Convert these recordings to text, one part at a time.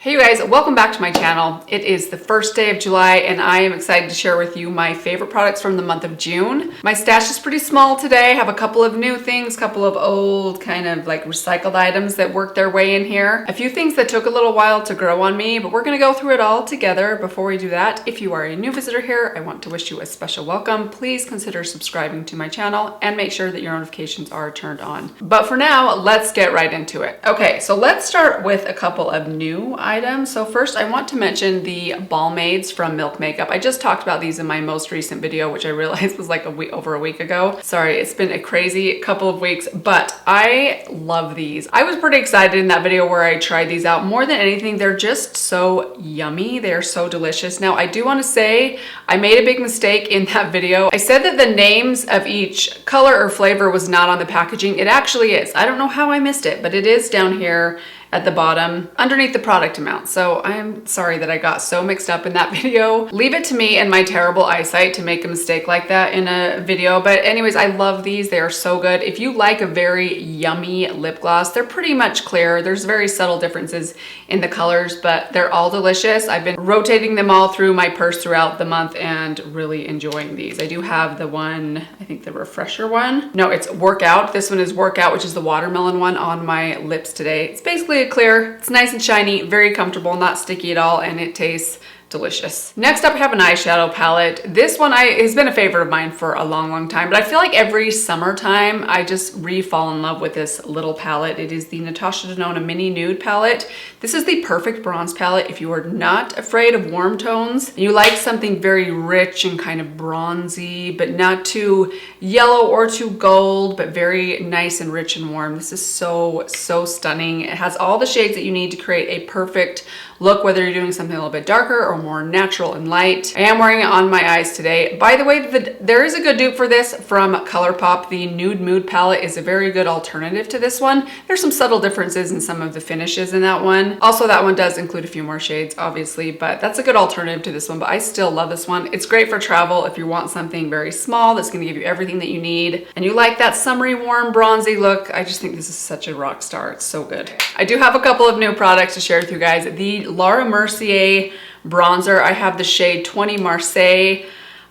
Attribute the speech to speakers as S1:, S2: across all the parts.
S1: Hey you guys, welcome back to my channel. It is the first day of July and I am excited to share with you my favorite products from the month of June. My stash is pretty small today. I have a couple of new things, couple of old kind of like recycled items that worked their way in here. A few things that took a little while to grow on me, but we're gonna go through it all together. Before we do that, if you are a new visitor here, I want to wish you a special welcome. Please consider subscribing to my channel and make sure that your notifications are turned on. But for now, let's get right into it. Okay, so let's start with a couple of new items. So first I want to mention the Balmades from Milk Makeup. I just talked about these in my most recent video, which I realized was like over a week ago. Sorry, it's been a crazy couple of weeks, but I love these. I was pretty excited in that video where I tried these out. More than anything, they're just so yummy. They're so delicious. Now, I do want to say I made a big mistake in that video. I said that the names of each color or flavor was not on the packaging. It actually is. I don't know how I missed it, but it is down here at the bottom underneath the product amount. So I'm sorry that I got so mixed up in that video. Leave it to me and my terrible eyesight to make a mistake like that in a video. But anyways, I love these. They are so good. If you like a very yummy lip gloss, they're pretty much clear. There's very subtle differences in the colors, but they're all delicious. I've been rotating them all through my purse throughout the month and really enjoying these. I do have the one, I think the refresher one. No, it's Workout. This one is Workout, which is the watermelon one on my lips today. It's basically clear, it's nice and shiny, very comfortable, not sticky at all, and it tastes delicious. Next up, I have an eyeshadow palette. This one has been a favorite of mine for a long time, but I feel like every summertime I just fall in love with this little palette. It is the Natasha Denona Mini Nude palette. This is the perfect bronze palette if you are not afraid of warm tones and you like something very rich and kind of bronzy, but not too yellow or too gold, but very nice and rich and warm. This is so stunning. It has all the shades that you need to create a perfect look, whether you're doing something a little bit darker or more natural and light. I am wearing it on my eyes today. By the way, there is a good dupe for this from ColourPop. The Nude Mood palette is a very good alternative to this one. There's some subtle differences in some of the finishes in that one. Also, that one does include a few more shades, obviously, but that's a good alternative to this one, but I still love this one. It's great for travel if you want something very small that's gonna give you everything that you need, and you like that summery, warm, bronzy look. I just think this is such a rock star. It's so good. I do have a couple of new products to share with you guys. The Laura Mercier bronzer. I have the shade 20 Marseille.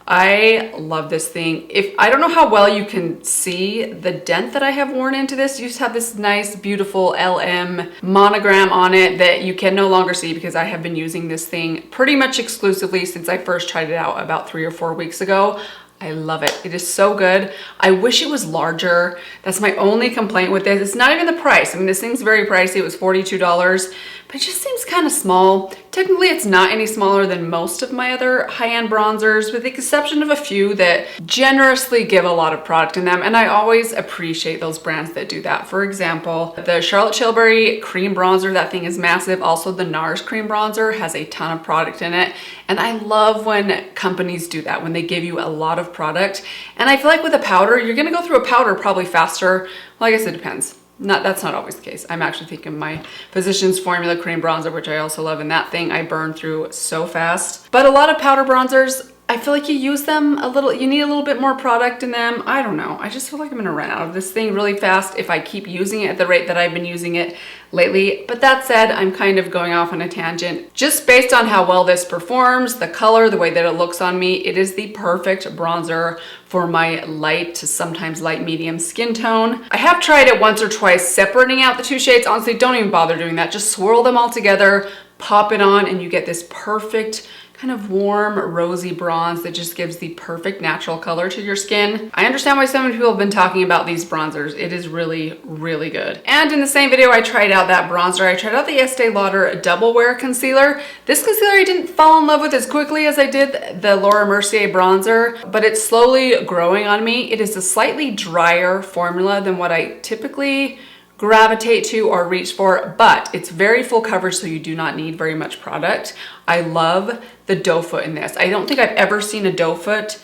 S1: I love this thing. I don't know how well you can see the dent that I have worn into this. You just have this nice, beautiful LM monogram on it that you can no longer see because I have been using this thing pretty much exclusively since I first tried it out about 3 or 4 weeks ago. I love it. It is so good. I wish it was larger. That's my only complaint with this. It's not even the price. I mean, this thing's very pricey. It was $42, but it just seems kind of small. Technically, it's not any smaller than most of my other high-end bronzers, with the exception of a few that generously give a lot of product in them, and I always appreciate those brands that do that. For example, the Charlotte Tilbury cream bronzer, that thing is massive. Also, the NARS cream bronzer has a ton of product in it, and I love when companies do that, when they give you a lot of product. And I feel like with a powder, you're gonna go through a powder probably faster. Well, I guess it depends. That's not always the case. I'm actually thinking my Physicians Formula cream bronzer, which I also love, and that thing I burn through so fast. But a lot of powder bronzers, I feel like you use them you need a little bit more product in them. I don't know. I just feel like I'm gonna run out of this thing really fast if I keep using it at the rate that I've been using it lately. But that said, I'm kind of going off on a tangent. Just based on how well this performs, the color, the way that it looks on me, it is the perfect bronzer for my light to sometimes light medium skin tone. I have tried it once or twice separating out the two shades. Honestly, don't even bother doing that. Just swirl them all together, pop it on, and you get this perfect kind of warm, rosy bronze that just gives the perfect natural color to your skin. I understand why so many people have been talking about these bronzers. It is really good. And in the same video I tried out that bronzer, I tried out the Estee Lauder Double Wear Concealer. This concealer I didn't fall in love with as quickly as I did the Laura Mercier bronzer, but it's slowly growing on me. It is a slightly drier formula than what I typically gravitate to or reach for, but it's very full coverage, so you do not need very much product. I love the doe foot in this. I don't think I've ever seen a doe foot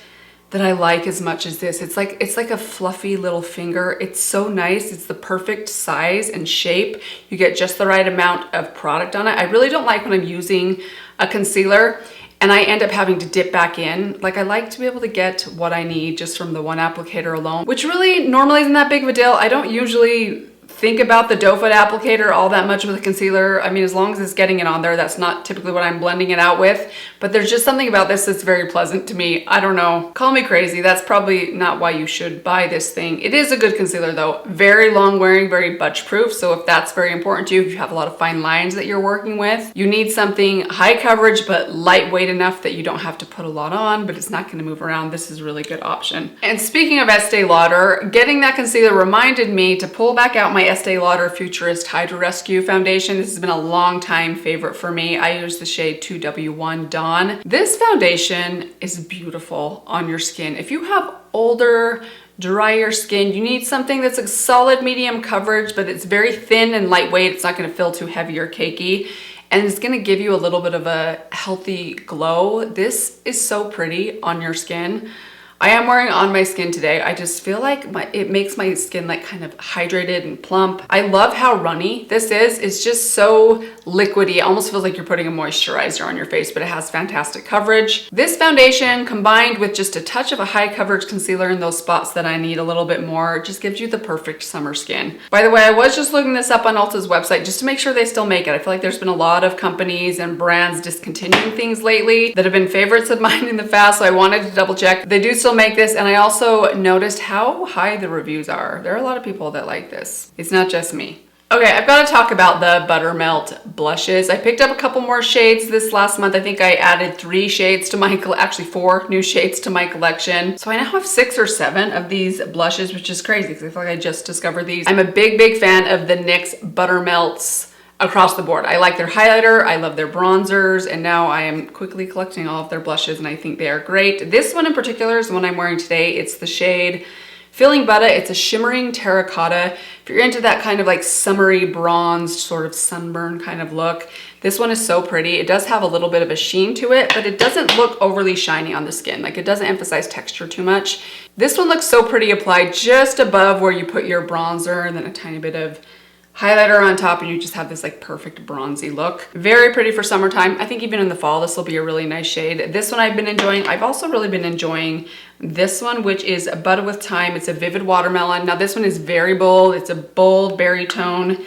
S1: that I like as much as this. It's like a fluffy little finger. It's so nice. It's the perfect size and shape. You get just the right amount of product on it. I really don't like when I'm using a concealer and I end up having to dip back in. Like, I like to be able to get what I need just from the one applicator alone, which really normally isn't that big of a deal. I don't usually think about the doe foot applicator all that much with a concealer. I mean, as long as it's getting it on there, that's not typically what I'm blending it out with, but there's just something about this that's very pleasant to me. I don't know, call me crazy. That's probably not why you should buy this thing. It is a good concealer though, very long wearing, very budge proof. So if that's very important to you, if you have a lot of fine lines that you're working with, you need something high coverage, but lightweight enough that you don't have to put a lot on, but it's not gonna move around. This is a really good option. And speaking of Estee Lauder, getting that concealer reminded me to pull back out my Estee Lauder Futurist Hydro Rescue foundation. This has been a long time favorite for me. I use the shade 2W1 Dawn. This foundation is beautiful on your skin. If you have older, drier skin, you need something that's a solid medium coverage, but it's very thin and lightweight. It's not gonna feel too heavy or cakey, and it's gonna give you a little bit of a healthy glow. This is so pretty on your skin. I am wearing on my skin today. I just feel like it makes my skin like kind of hydrated and plump. I love how runny this is. It's just so liquidy. It almost feels like you're putting a moisturizer on your face, but it has fantastic coverage. This foundation combined with just a touch of a high coverage concealer in those spots that I need a little bit more just gives you the perfect summer skin. By the way, I was just looking this up on Ulta's website just to make sure they still make it. I feel like there's been a lot of companies and brands discontinuing things lately that have been favorites of mine in the past, so I wanted to double check. They do still make this, and I also noticed how high the reviews are. There are a lot of people that like this. It's not just me. Okay, I've got to talk about the Buttermelt blushes. I picked up a couple more shades this last month. I think I added 3 shades to my, actually 4 new shades to my collection. So I now have 6 or 7 of these blushes, which is crazy because I feel like I just discovered these. I'm a big fan of the NYX Buttermelts across the board. I like their highlighter, I love their bronzers, and now I am quickly collecting all of their blushes and I think they are great. This one in particular is the one I'm wearing today. It's the shade Feeling Butter. It's a shimmering terracotta. If you're into that kind of like summery bronzed sort of sunburn kind of look, this one is so pretty. It does have a little bit of a sheen to it, but it doesn't look overly shiny on the skin. Like, it doesn't emphasize texture too much. This one looks so pretty applied just above where you put your bronzer, and then a tiny bit of highlighter on top, and you just have this like perfect bronzy look. Very pretty for summertime. I think even in the fall, this will be a really nice shade. This one I've been enjoying. I've also really been enjoying this one, which is Butter with Thyme. It's a Vivid Watermelon. Now this one is very bold. It's a bold berry tone.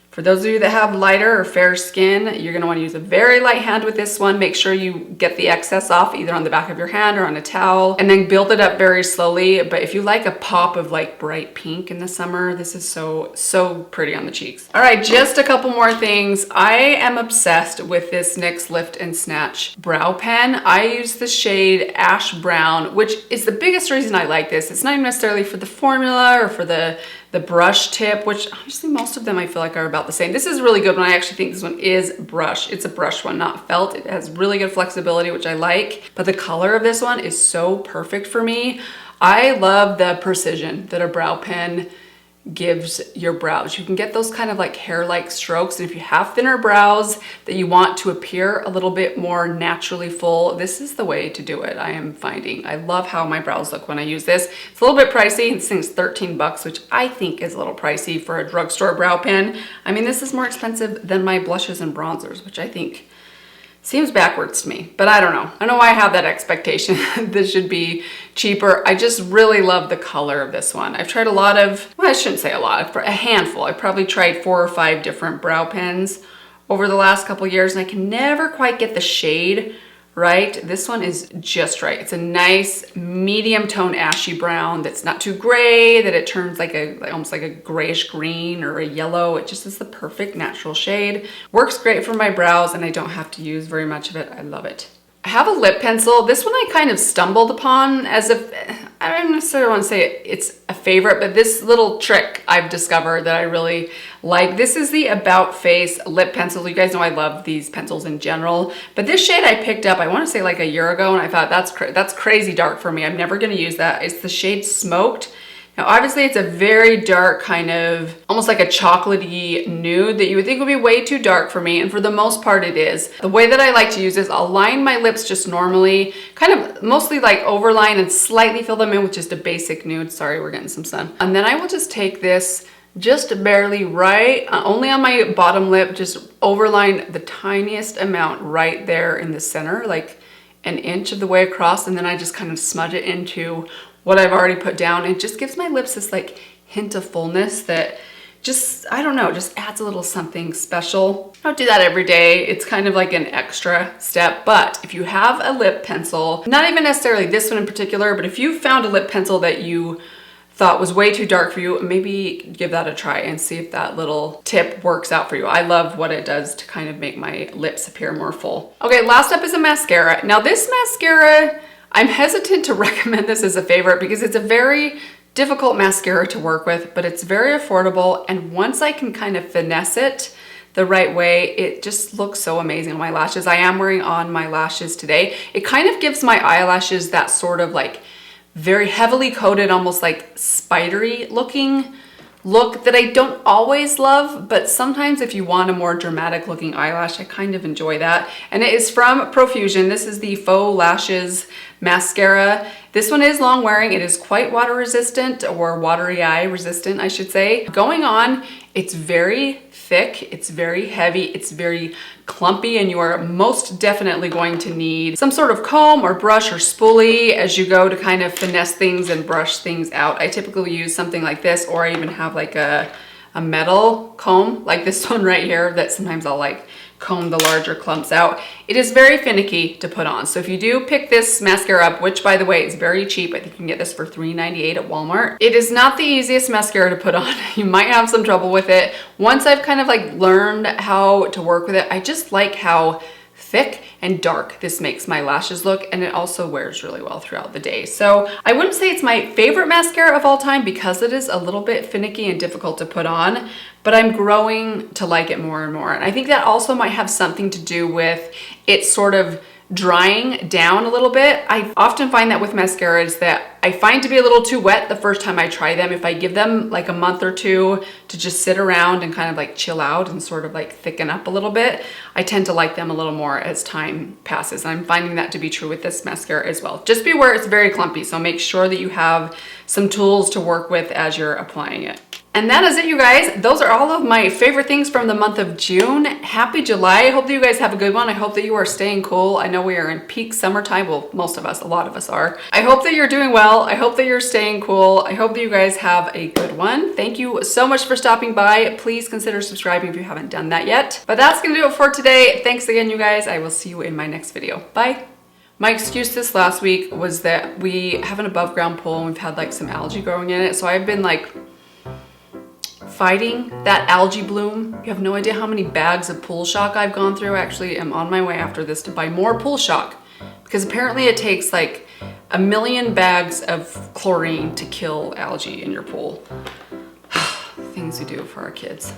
S1: For those of you that have lighter or fair skin, you're gonna wanna use a very light hand with this one. Make sure you get the excess off either on the back of your hand or on a towel, and then build it up very slowly. But if you like a pop of like bright pink in the summer, this is so pretty on the cheeks. All right, just a couple more things. I am obsessed with this NYX Lift and Snatch brow pen. I use the shade Ash Brown, which is the biggest reason I like this. It's not even necessarily for the formula or for the brush tip, which honestly most of them I feel like are about the same. This is really good one. I actually think this one is brush. It's a brush one, not felt. It has really good flexibility, which I like, but the color of this one is so perfect for me. I love the precision that a brow pen gives your brows. You can get those kind of like hair-like strokes, and if you have thinner brows that you want to appear a little bit more naturally full, this is the way to do it. I am finding. I love how my brows look when I use this. It's a little bit pricey. This thing's 13 bucks, which I think is a little pricey for a drugstore brow pen. I mean, this is more expensive than my blushes and bronzers, which I think seems backwards to me, but I don't know. I don't know why I have that expectation. This should be cheaper. I just really love the color of this one. I've tried a lot of, well, I shouldn't say a lot, a handful. I've probably tried 4 or 5 different brow pens over the last couple years, and I can never quite get the shade right. This one is just right. It's a nice medium tone ashy brown that's not too gray, that it turns like almost like a grayish green or a yellow. It just is the perfect natural shade. Works great for my brows, and I don't have to use very much of it. I love it. I have a lip pencil. This one I kind of stumbled upon as I don't necessarily want to say it's a favorite, but this little trick I've discovered that I really like. This is the About Face lip pencil. You guys know I love these pencils in general, but this shade I picked up, I want to say like a year ago, and I thought that's crazy dark for me. I'm never going to use that. It's the shade Smoked. Now, obviously it's a very dark kind of, almost like a chocolatey nude that you would think would be way too dark for me, and for the most part it is. The way that I like to use this, I'll line my lips just normally, kind of mostly like overline and slightly fill them in with just a basic nude. Sorry, we're getting some sun. And then I will just take this just barely right, only on my bottom lip, just overline the tiniest amount right there in the center, like an inch of the way across, and then I just kind of smudge it into what I've already put down. It just gives my lips this like hint of fullness that just, I don't know, just adds a little something special. I don't do that every day. It's kind of like an extra step, but if you have a lip pencil, not even necessarily this one in particular, but if you found a lip pencil that you thought was way too dark for you, maybe give that a try and see if that little tip works out for you. I love what it does to kind of make my lips appear more full. Okay, last up is a mascara. Now this mascara, I'm hesitant to recommend this as a favorite because it's a very difficult mascara to work with, but it's very affordable, and once I can kind of finesse it the right way, it just looks so amazing on my lashes. I am wearing on my lashes today. It kind of gives my eyelashes that sort of like very heavily coated, almost like spidery looking look that I don't always love, but sometimes if you want a more dramatic looking eyelash, I kind of enjoy that. And it is from Profusion. This is the Faux Lashes mascara. This one is long wearing. It is quite water resistant, or watery eye resistant, I should say. Going on, it's very thick, it's very heavy, it's very clumpy, and you are most definitely going to need some sort of comb or brush or spoolie as you go to kind of finesse things and brush things out. I typically use something like this, or I even have like a metal comb like this one right here that sometimes I'll like comb the larger clumps out. It is very finicky to put on. So if you do pick this mascara up, which by the way is very cheap, I think you can get this for $3.98 at Walmart. It is not the easiest mascara to put on. You might have some trouble with it. Once I've kind of like learned how to work with it, I just like how thick and dark this makes my lashes look, and it also wears really well throughout the day. So I wouldn't say it's my favorite mascara of all time because it is a little bit finicky and difficult to put on, but I'm growing to like it more and more. And I think that also might have something to do with it sort of drying down a little bit. I often find that with mascaras that I find to be a little too wet the first time I try them. If I give them like a month or two to just sit around and kind of like chill out and sort of like thicken up a little bit, I tend to like them a little more as time passes. And I'm finding that to be true with this mascara as well. Just be aware it's very clumpy, so make sure that you have some tools to work with as you're applying it. And that is it, you guys. Those are all of my favorite things from the month of June. Happy July. I hope that you guys have a good one. I hope that you are staying cool. I know we are in peak summertime. Well, most of us, a lot of us are. I hope that you're doing well. I hope that you're staying cool. I hope that you guys have a good one. Thank you so much for stopping by. Please consider subscribing if you haven't done that yet. But that's gonna do it for today. Thanks again, you guys. I will see you in my next video. Bye. My excuse this last week was that we have an above ground pool and we've had like some algae growing in it. So I've been like fighting that algae bloom. You have no idea how many bags of pool shock I've gone through. Actually, I'm on my way after this to buy more pool shock because apparently it takes like 1 million bags of chlorine to kill algae in your pool. Things we do for our kids.